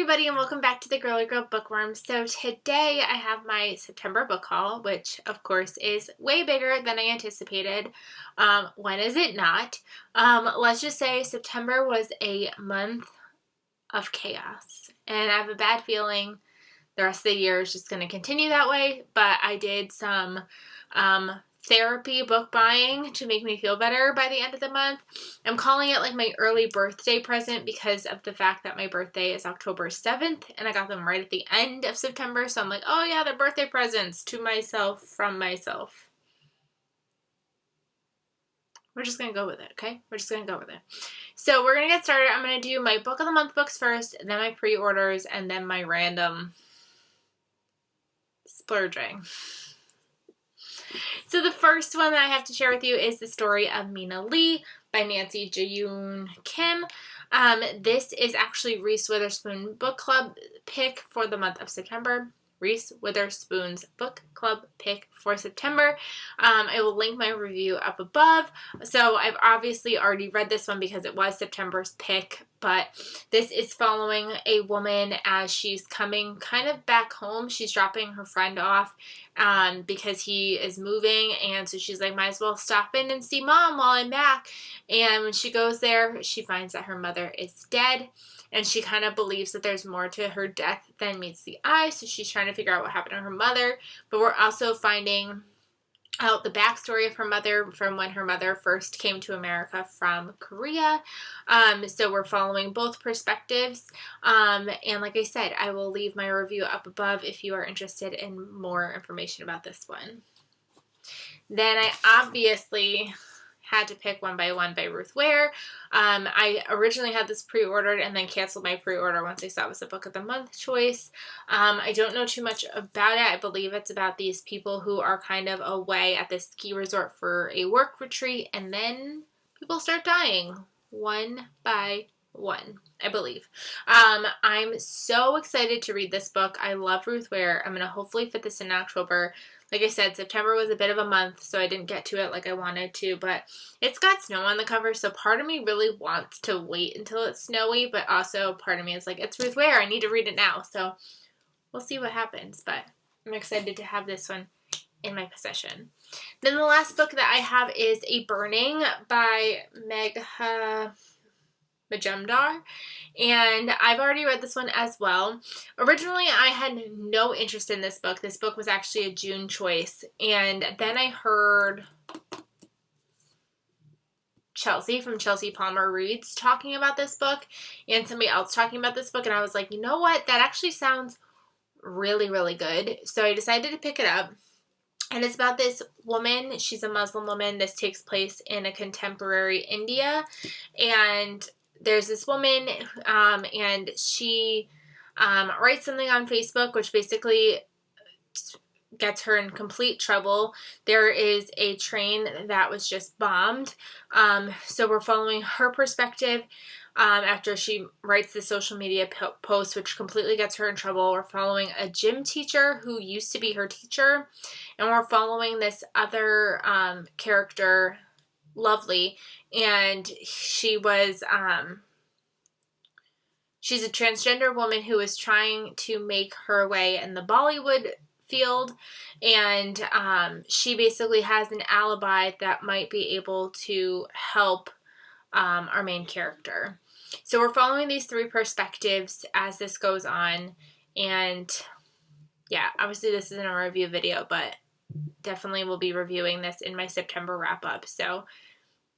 everybody, and welcome back to the Girly Girl Bookworm. So today I have my September book haul, which of course is way bigger than I anticipated. When is it not? Let's just say September was a month of chaos, and I have a bad feeling the rest of the year is just going to continue that way. But I did some therapy book buying to make me feel better by the end of the month. I'm calling it like my early birthday present because of the fact that my birthday is October 7th and I got them right at the end of September. So I'm like, oh yeah, they're birthday presents to myself from myself. We're just going to go with it, okay? We're just going to go with it. So we're going to get started. I'm going to do my book of the month books first, then my pre-orders, and then my random splurging. So the first one that I have to share with you is The Story of Mina Lee by Nancy Jayoon Kim. This is actually Reese Witherspoon book club pick for the month of September. Reese Witherspoon's book club pick for September. I will link my review up above. So I've obviously already read this one because it was September's pick, but this is following a woman as she's coming kind of back home. She's dropping her friend off because he is moving, and so she's like, might as well stop in and see mom while I'm back. And when she goes there, she finds that her mother is dead. And she kind of believes that there's more to her death than meets the eye. So she's trying to figure out what happened to her mother. But we're also finding out the backstory of her mother from when her mother first came to America from Korea. So we're following both perspectives. And like I said, I will leave my review up above if you are interested in more information about this one. Then I obviously had to pick One by One by Ruth Ware. I originally had this pre-ordered and then canceled my pre-order once I saw it was a book of the month choice. I don't know too much about it. I believe it's about these people who are kind of away at this ski resort for a work retreat, and then people start dying one by one, I believe. I'm so excited to read this book. I love Ruth Ware. I'm going to hopefully fit this in October. Like I said, September was a bit of a month, so I didn't get to it like I wanted to, but it's got snow on the cover, so part of me really wants to wait until it's snowy, but also part of me is like, it's Ruth Ware, I need to read it now, so we'll see what happens, but I'm excited to have this one in my possession. Then the last book that I have is A Burning by Megha Majumdar, and I've already read this one as well. Originally, I had no interest in this book. This book was actually a June choice, and then I heard Chelsea from Chelsea Palmer Reads talking about this book and somebody else talking about this book, and I was like, you know what? That actually sounds really, really good. So I decided to pick it up. And it's about this woman. She's a Muslim woman. This takes place in a contemporary India, and there's this woman, and she writes something on Facebook, which basically gets her in complete trouble. There is a train that was just bombed, so we're following her perspective after she writes the social media post, which completely gets her in trouble. We're following a gym teacher who used to be her teacher, and we're following this other character, Lovely, and she was she's a transgender woman who is trying to make her way in the Bollywood field, and she basically has an alibi that might be able to help our main character. So we're following these three perspectives as this goes on, and yeah, obviously this isn't a review video, but definitely will be reviewing this in my September wrap-up. So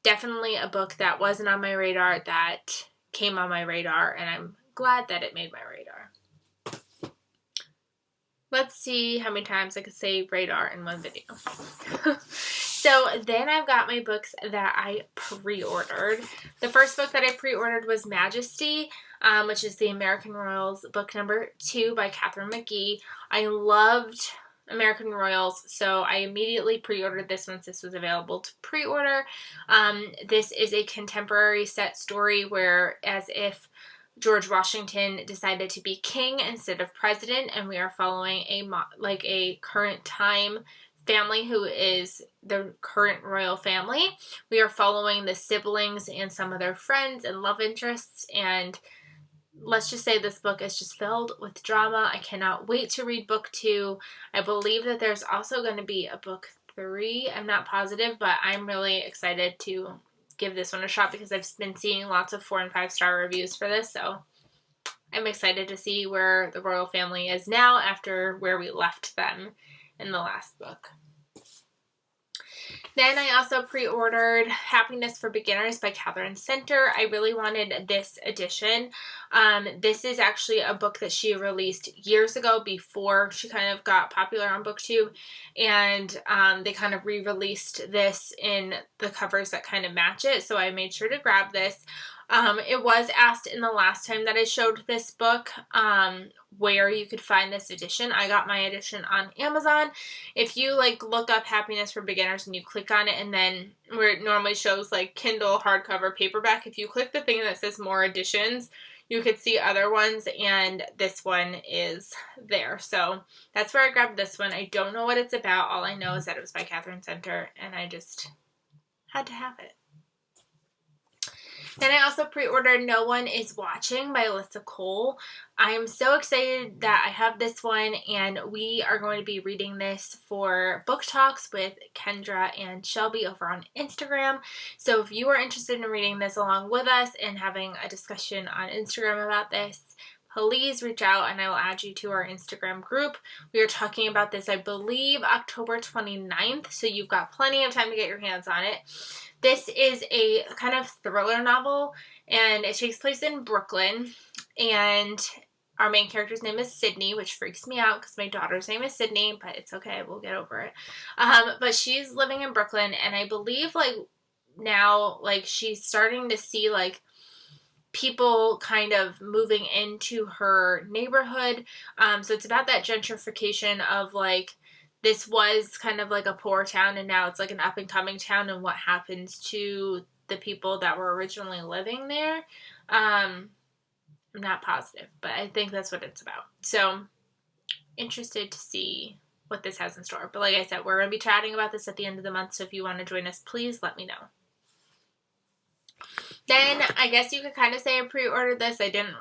definitely a book that wasn't on my radar that came on my radar, and I'm glad that it made my radar. Let's see how many times I could say radar in one video. So then I've got my books that I pre-ordered. The first book that I pre-ordered was Majesty, which is the American Royals book number 2 by Catherine McGee. I loved American Royals, so I immediately pre-ordered this once this was available to pre-order. This is a contemporary set story where, as if George Washington decided to be king instead of president, and we are following a current time family who is the current royal family. We are following the siblings and some of their friends and love interests, and let's just say this book is just filled with drama. I cannot wait to read book 2. I believe that there's also going to be a book 3. I'm not positive, but I'm really excited to give this one a shot because I've been seeing lots of 4 and 5 star reviews for this, so I'm excited to see where the royal family is now after where we left them in the last book. Then I also pre-ordered Happiness for Beginners by Catherine Center. I really wanted this edition. This is actually a book that she released years ago before she kind of got popular on BookTube, and they kind of re-released this in the covers that kind of match it, so I made sure to grab this. It was asked in the last time that I showed this book where you could find this edition. I got my edition on Amazon. If you look up Happiness for Beginners and you click on it, and then where it normally shows Kindle, hardcover, paperback, if you click the thing that says more editions, you could see other ones, and this one is there. So that's where I grabbed this one. I don't know what it's about. All I know is that it was by Catherine Center, and I just had to have it. Then I also pre-ordered No One Is Watching by Alyssa Cole. I am so excited that I have this one, and we are going to be reading this for book talks with Kendra and Shelby over on Instagram. So if you are interested in reading this along with us and having a discussion on Instagram about this, please reach out and I will add you to our Instagram group. We are talking about this, I believe, October 29th, so you've got plenty of time to get your hands on it. This is a kind of thriller novel, and it takes place in Brooklyn, and our main character's name is Sydney, which freaks me out because my daughter's name is Sydney, but it's okay, we'll get over it. But she's living in Brooklyn, and I believe now she's starting to see people kind of moving into her neighborhood. So it's about that gentrification of this was kind of a poor town, and now it's an up and coming town, and what happens to the people that were originally living there. I'm not positive, but I think that's what it's about. So interested to see what this has in store. But like I said, we're going to be chatting about this at the end of the month, so if you want to join us, please let me know. Then I guess you could kind of say I pre-ordered this. I didn't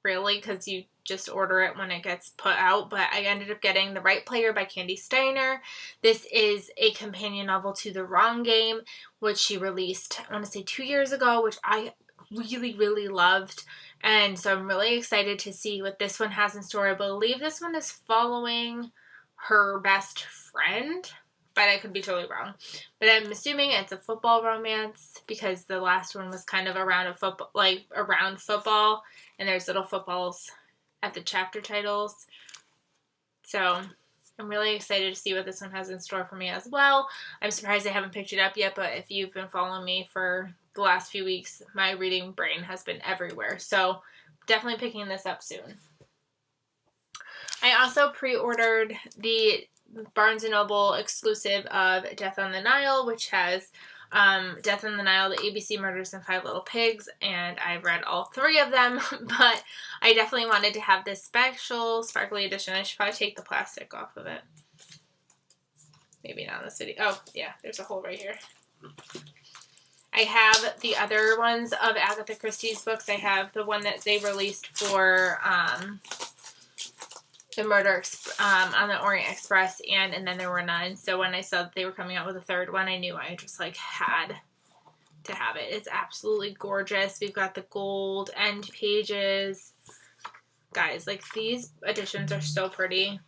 really, because you just order it when it gets put out, but I ended up getting The Right Player by Candy Steiner. This is a companion novel to The Wrong Game, which she released, I want to say 2 years ago, which I really, really loved, and so I'm really excited to see what this one has in store. I believe this one is following her best friend, but I could be totally wrong. But I'm assuming it's a football romance because the last one was kind of around football, and there's little footballs at the chapter titles. So I'm really excited to see what this one has in store for me as well. I'm surprised I haven't picked it up yet, but if you've been following me for the last few weeks, my reading brain has been everywhere. So definitely picking this up soon. I also pre-ordered the Barnes & Noble exclusive of Death on the Nile, which has Death on the Nile, The ABC Murders, and 5 Little Pigs, and I've read all 3 of them, but I definitely wanted to have this special sparkly edition. I should probably take the plastic off of it. Maybe not in this video. Oh, yeah, there's a hole right here. I have the other ones of Agatha Christie's books. I have the one that they released for the Murder on the Orient Express, and then there were none. So when I saw that they were coming out with a 3rd one, I knew I just had to have it. It's absolutely gorgeous. We've got the gold end pages. Guys, these editions are so pretty.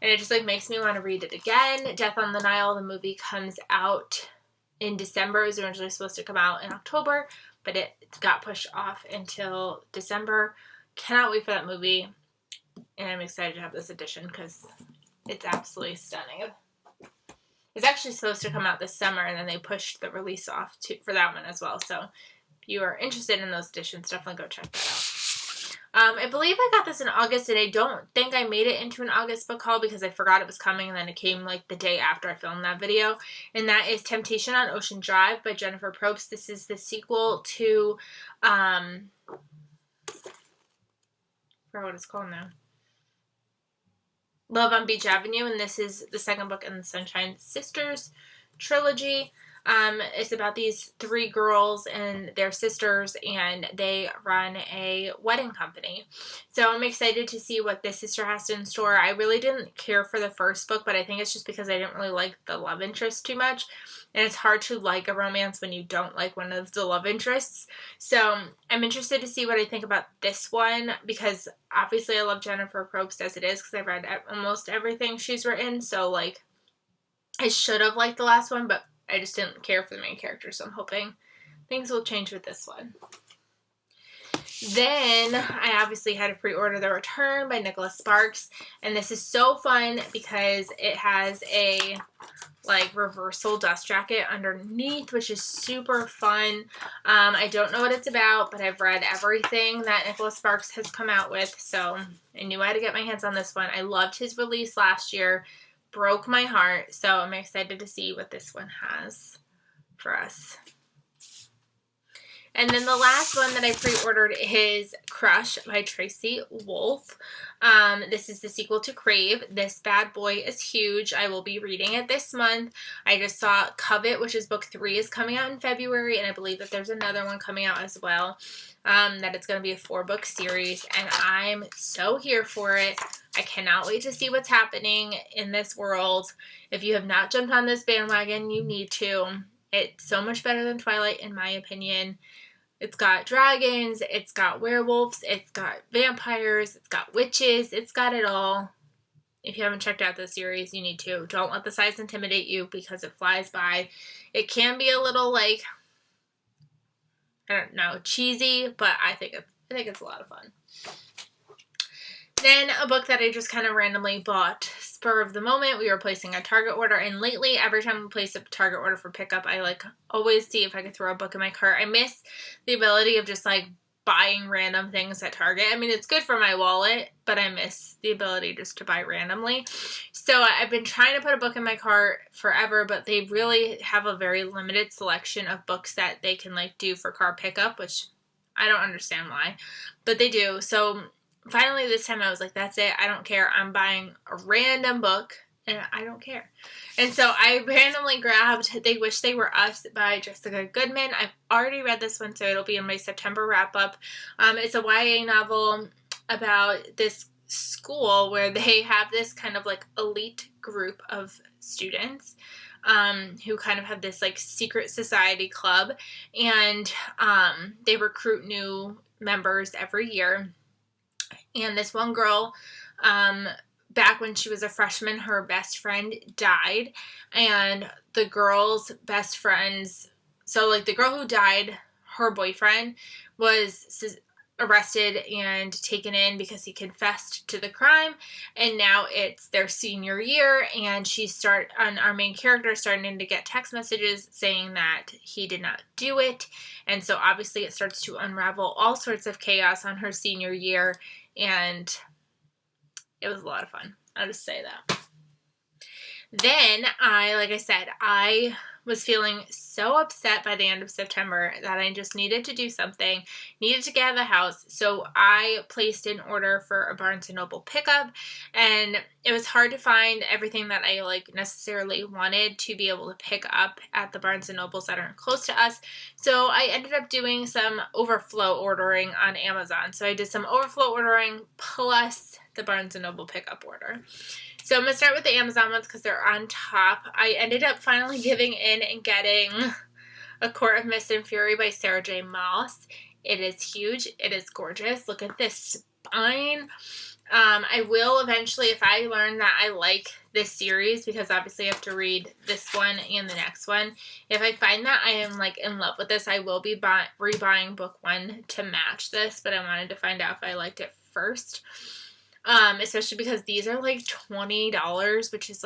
And it just makes me want to read it again. Death on the Nile, the movie, comes out in December. It was originally supposed to come out in October, but it got pushed off until December. Cannot wait for that movie. And I'm excited to have this edition because it's absolutely stunning. It's actually supposed to come out this summer, and then they pushed the release off for that one as well. So if you are interested in those editions, definitely go check that out. I believe I got this in August, and I don't think I made it into an August book haul because I forgot it was coming, and then it came the day after I filmed that video. And that is Temptation on Ocean Drive by Jennifer Probst. This is the sequel to, I forgot what it's called now. Love on Beach Avenue, and this is the second book in the Sunshine Sisters trilogy. It's about these 3 girls and their sisters, and they run a wedding company. So I'm excited to see what this sister has in store. I really didn't care for the first book, but I think it's just because I didn't really like the love interest too much. And it's hard to like a romance when you don't like one of the love interests. So I'm interested to see what I think about this one, because obviously I love Jennifer Probst as it is, because I've read almost everything she's written. So, like, I should have liked the last one, but I just didn't care for the main character. So I'm hoping things will change with this one. Then I obviously had to pre-order The Return by Nicholas Sparks, and this is so fun because it has a like reversal dust jacket underneath, which is super fun. I don't know what it's about, but I've read everything that Nicholas Sparks has come out with, so I knew I had to get my hands on this one. I loved his release last year, broke my heart, so I'm excited to see what this one has for us. And then the last one that I pre-ordered is Crush by Tracy Wolff. This is the sequel to Crave. This bad boy is huge. I will be reading it this month. I just saw Covet, which is book 3, is coming out in February, and I believe that there's another one coming out as well. That it's going to be a 4-book series, and I'm so here for it. I cannot wait to see what's happening in this world. If you have not jumped on this bandwagon, you need to. It's so much better than Twilight, in my opinion. It's got dragons, it's got werewolves, it's got vampires, it's got witches, it's got it all. If you haven't checked out this series, you need to. Don't let the size intimidate you, because it flies by. It can be a little, like, I don't know, cheesy, but I think it's a lot of fun. Then a book that I just kind of randomly bought, spur of the moment. We were placing a Target order, and lately, every time we place a Target order for pickup, I always see if I could throw a book in my cart. I miss the ability of just buying random things at Target. I mean, it's good for my wallet, but I miss the ability just to buy randomly. So I've been trying to put a book in my cart forever, but they really have a very limited selection of books that they can do for car pickup, which I don't understand why, but they do. So finally, this time I was like, that's it. I don't care. I'm buying a random book, and I don't care. And so I randomly grabbed They Wish They Were Us by Jessica Goodman. I've already read this one, so it'll be in my September wrap-up. It's a YA novel about this school where they have this kind of elite group of students who kind of have this secret society club, and they recruit new members every year. And this one girl, back when she was a freshman, her best friend died, and the girl's best friends, so the girl who died, her boyfriend was arrested and taken in because he confessed to the crime, and now it's their senior year, and our main character is starting to get text messages saying that he did not do it, and so obviously it starts to unravel all sorts of chaos on her senior year, and it was a lot of fun. I'll just say that. Then like I said, I was feeling so upset by the end of September that I just needed to do something, needed to get out of the house. So I placed an order for a Barnes & Noble pickup, and it was hard to find everything that I necessarily wanted to be able to pick up at the Barnes & Nobles that aren't close to us. So I ended up doing some overflow ordering on Amazon. So I did some overflow ordering plus the Barnes & Noble pickup order. So I'm going to start with the Amazon ones because they're on top. I ended up finally giving in and getting A Court of Mist and Fury by Sarah J. Maas. It is huge. It is gorgeous. Look at this spine. I will eventually, if I learn that I like this series, because obviously I have to read this one and the next one. If I find that I am in love with this, I will be rebuying book 1 to match this, but I wanted to find out if I liked it first. Especially because these are $20, which is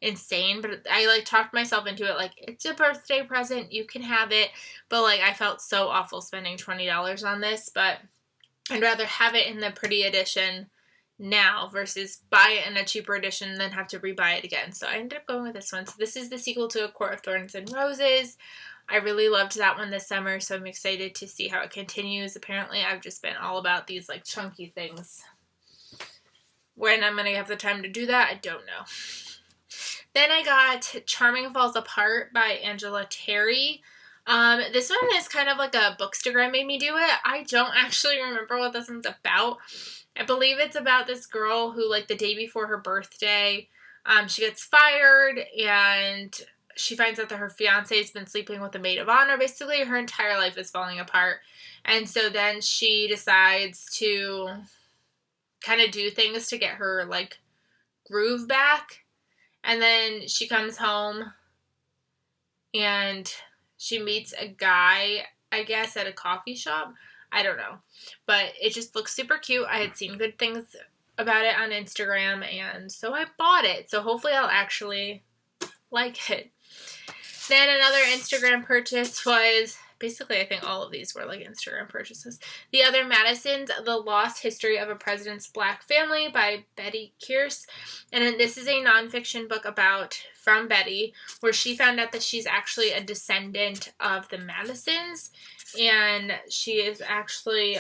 insane, but I talked myself into it, it's a birthday present, you can have it, but I felt so awful spending $20 on this, but I'd rather have it in the pretty edition now versus buy it in a cheaper edition than have to rebuy it again. So I ended up going with this one. So this is the sequel to A Court of Thorns and Roses. I really loved that one this summer, so I'm excited to see how it continues. Apparently I've just been all about these chunky things. When I'm going to have the time to do that, I don't know. Then I got Charming Falls Apart by Angela Terry. This one is kind of like a Bookstagram made me do it. I don't actually remember what this one's about. I believe it's about this girl who, like, the day before her birthday, she gets fired, and she finds out that her fiancé has been sleeping with a maid of honor. Basically, her entire life is falling apart. And so then she decides to kind of do things to get her, like, groove back. And then she comes home and she meets a guy, I guess, at a coffee shop. I don't know. But it just looks super cute. I had seen good things about it on Instagram, and so I bought it. So hopefully I'll actually like it. Then another Instagram purchase was, basically I think all of these were like Instagram purchases. The Other Madisons, The Lost History of a President's Black Family by Betty Kearse. And this is a nonfiction book from Betty, where she found out that she's actually a descendant of the Madisons. And she is actually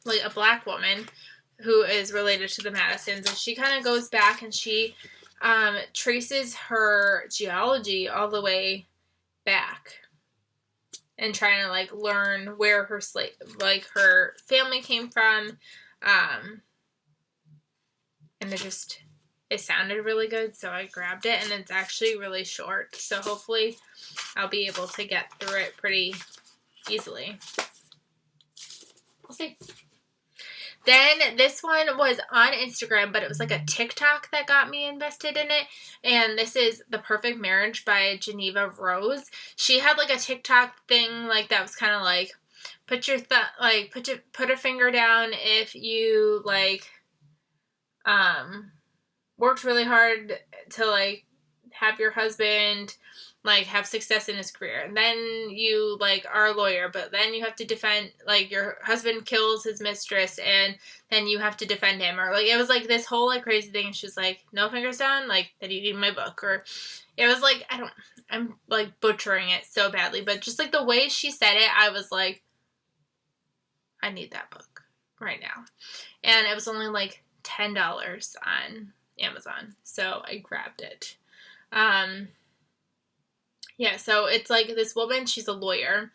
like a black woman who is related to the Madisons. And she kind of goes back and she traces her genealogy all the way back and trying to like learn where her her family came from. And it sounded really good, so I grabbed it, and it's actually really short, so hopefully I'll be able to get through it pretty easily. We'll see. Then this one was on Instagram, but it was like a TikTok that got me invested in it. And this is The Perfect Marriage by Geneva Rose. She had like a TikTok thing like that was kind of like put a finger down if you like worked really hard to like have your husband like have success in his career, and then you like are a lawyer, but then you have to defend, like, your husband kills his mistress and then you have to defend him, or like it was like this whole like crazy thing. She was like, no fingers down, like, that you need my book. Or it was like, I'm like butchering it so badly, but just like the way she said it, I was like, I need that book right now. And it was only like $10 on Amazon, so I grabbed it. Yeah, so it's like this woman, she's a lawyer,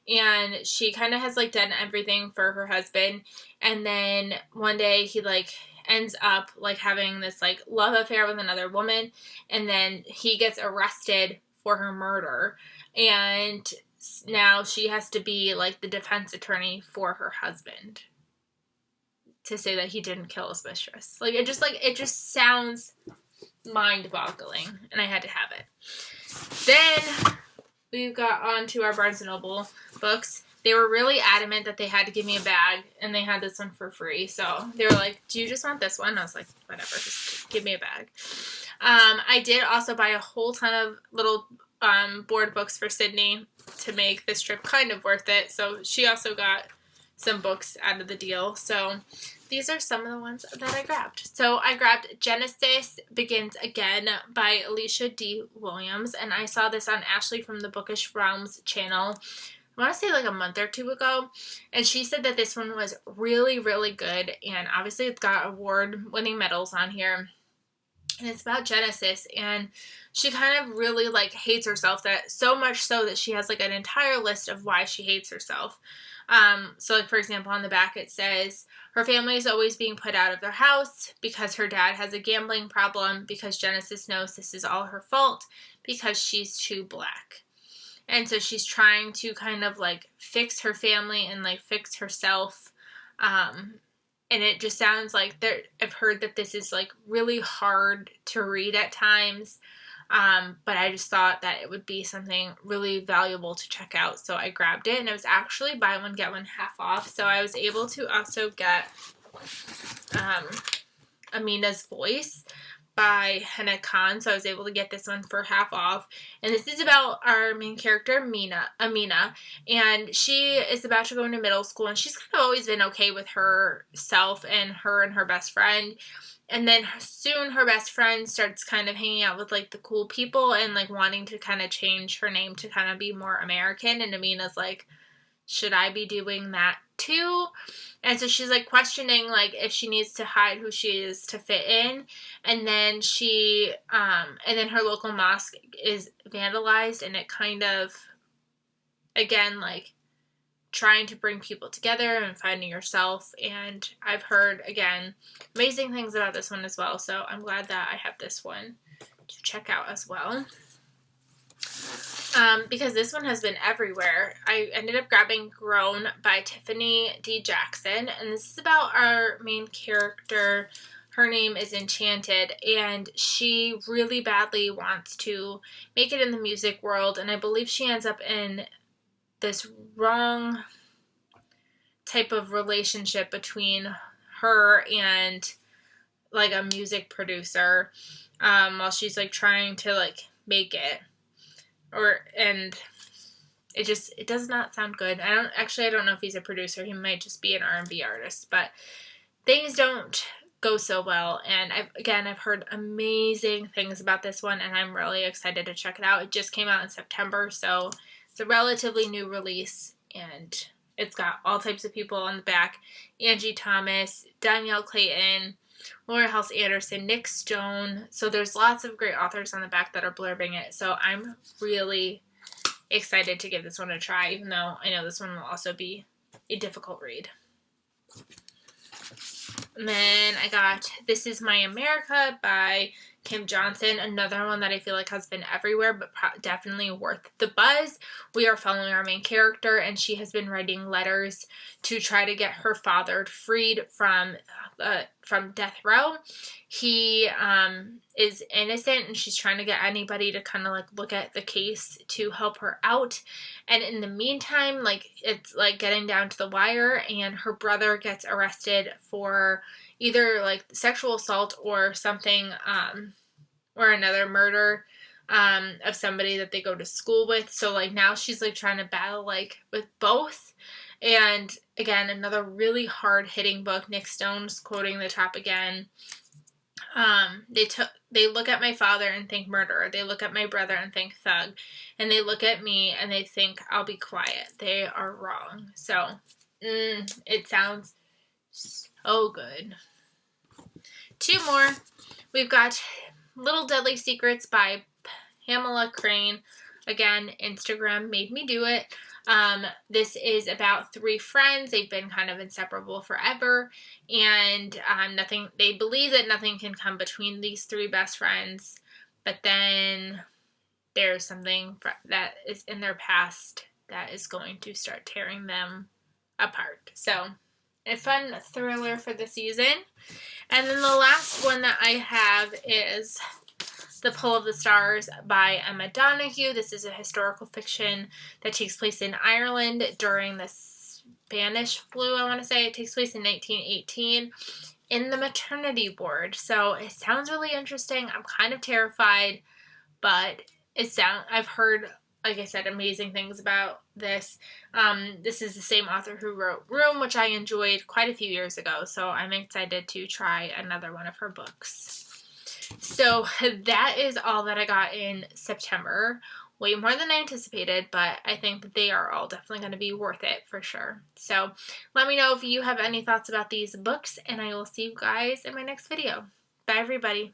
and she kind of has like done everything for her husband, and then one day he like ends up like having this like love affair with another woman, and then he gets arrested for her murder, and now she has to be like the defense attorney for her husband to say that he didn't kill his mistress. Like, it just sounds mind-boggling, and I had to have it. Then we got on to our Barnes & Noble books. They were really adamant that they had to give me a bag, and they had this one for free. So they were like, do you just want this one? I was like, whatever, just give me a bag. I did also buy a whole ton of little board books for Sydney to make this trip kind of worth it. So she also got some books out of the deal. So these are some of the ones that I grabbed. So I grabbed Genesis Begins Again by Alicia D. Williams, and I saw this on Ashley from the Bookish Realms channel, I want to say like a month or two ago, and she said that this one was really, really good, and obviously it's got award-winning medals on here, and it's about Genesis, and she kind of really like hates herself, that so much so that she has like an entire list of why she hates herself. So like, for example, on the back it says her family is always being put out of their house because her dad has a gambling problem, because Genesis knows this is all her fault because she's too black. And so she's trying to kind of like fix her family and like fix herself. And it just sounds like I've heard that this is like really hard to read at times. But I just thought that it would be something really valuable to check out. So I grabbed it, and it was actually buy one, get one half off. So I was able to also get Mina's Voice by Henna Khan. So I was able to get this one for half off. And this is about our main character, Amina. And she is about to go into middle school, and she's kind of always been okay with herself and her best friend. And then soon her best friend starts kind of hanging out with like the cool people and like wanting to kind of change her name to kind of be more American. And Amina's like, should I be doing that too? And so she's like questioning like if she needs to hide who she is to fit in. And then and then her local mosque is vandalized, and it kind of, again, like trying to bring people together and finding yourself. And I've heard, again, amazing things about this one as well. So I'm glad that I have this one to check out as well. Because this one has been everywhere. I ended up grabbing Groan by Tiffany D. Jackson, and this is about our main character. Her name is Enchanted, and she really badly wants to make it in the music world, and I believe she ends up in this wrong type of relationship between her and like a music producer, while she's like trying to like make it. And it does not sound good. I don't know if he's a producer. He might just be an R&B artist, but things don't go so well. And I've heard amazing things about this one, and I'm really excited to check it out. It just came out in September, so it's a relatively new release, and it's got all types of people on the back. Angie Thomas, Danielle Clayton, Laura House Anderson, Nick Stone. So there's lots of great authors on the back that are blurbing it. So I'm really excited to give this one a try, even though I know this one will also be a difficult read. And then I got This Is My America by Kim Johnson, another one that I feel like has been everywhere, but definitely worth the buzz. We are following our main character, and she has been writing letters to try to get her father freed from death row. He is innocent, and she's trying to get anybody to kind of like look at the case to help her out. And in the meantime, like it's like getting down to the wire, and her brother gets arrested for either like sexual assault or something, or another murder of somebody that they go to school with. So like now she's like trying to battle like with both. And again, another really hard hitting book. Nick Stone's quoting the top again. They look at my father and think murderer. They look at my brother and think thug. And they look at me and they think I'll be quiet. They are wrong. So it sounds so good. Two more. We've got Little Deadly Secrets by Pamela Crane. Again, Instagram made me do it. This is about three friends. They've been kind of inseparable forever, and they believe that nothing can come between these three best friends, but then there's something that is in their past that is going to start tearing them apart. So, a fun thriller for the season. And then the last one that I have is The Pull of the Stars by Emma Donoghue. This is a historical fiction that takes place in Ireland during the Spanish flu, I want to say. It takes place in 1918 in the maternity ward. So it sounds really interesting. I'm kind of terrified, but I've heard, like I said, amazing things about this. This is the same author who wrote Room, which I enjoyed quite a few years ago, so I'm excited to try another one of her books. So that is all that I got in September. Way more than I anticipated, but I think that they are all definitely going to be worth it for sure. So let me know if you have any thoughts about these books, and I will see you guys in my next video. Bye, everybody.